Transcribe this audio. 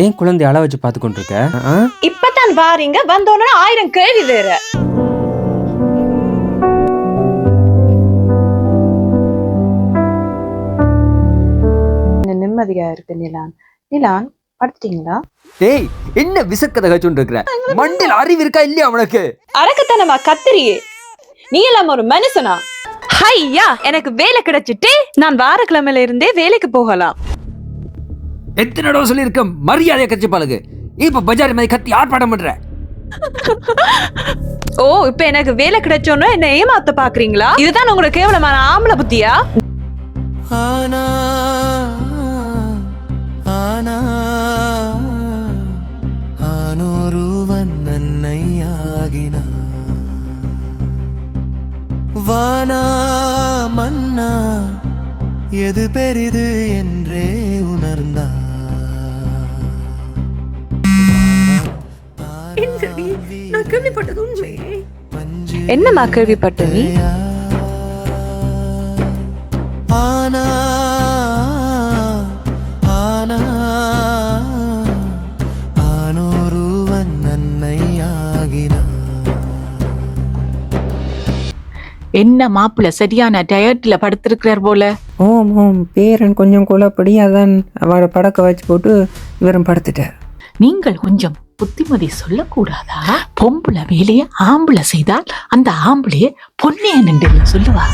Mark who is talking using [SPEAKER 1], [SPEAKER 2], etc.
[SPEAKER 1] ஏன் குழந்தை அள வச்சு பார்த்து கொண்டிருக்க?
[SPEAKER 2] இப்பதான் வாரீங்க, வந்தோன்னு 1000 கேள்வி வேற. நிம்மதியா இருக்கு நிலான். நிலான் படுத்துட்டீங்களா?
[SPEAKER 1] டேய், என்ன விசக்கதை கச்சுட்டு இருக்கிற? மண்டில் அறிவு இருக்கா இல்லையா உனக்கு?
[SPEAKER 2] அரக்கத்தனமா கத்திரியே. நீ எல்லாம் ஒரு மனுஷனா? ஐயா, எனக்கு வேலை கிடைச்சிட்டு நான் வாரக்கிழமையில இருந்தே வேலைக்கு போகலாம்.
[SPEAKER 1] எத்தனை தடவை சொல்லியிருக்க மரியாதையை கட்சி பழகு. இப்ப பஜார் மாதிரி கத்தி ஆர்ப்பாட்டம் பண்ற.
[SPEAKER 2] ஓ, இப்ப எனக்கு வேலை கிடைச்சோன்னு என்ன ஏமாத்த பாக்குறீங்களா? இதுதான் உங்களோட கேவலமான ஆம்பளை புத்தியா?
[SPEAKER 3] ஆனா ஆனா ஆனொருவன் நன்னையாகினா வானா மன்னா எது பெரிது என்றே உணர்ந்தா.
[SPEAKER 2] என்னம்மா கேள்விப்பட்ட நீ?
[SPEAKER 3] ஆனா ஆனா ஆனொருவன் நன்னையாகினா.
[SPEAKER 4] என்ன மாப்பிள்ள சரியான டயட்ல படுத்திருக்கிறார் போல.
[SPEAKER 5] ஓம் ஓம், பேரன் கொஞ்சம் குழப்படி, அதான் அவளை படக்க வச்சு போட்டு இவரும் படுத்துட்டார்.
[SPEAKER 4] நீங்கள் கொஞ்சம் புத்திமதி சொல்லக்கூடாதா? பொம்பளை வேலைய ஆம்பளை செய்தால் அந்த ஆம்பளைய பொன்னே நின்று சொல்லுவா.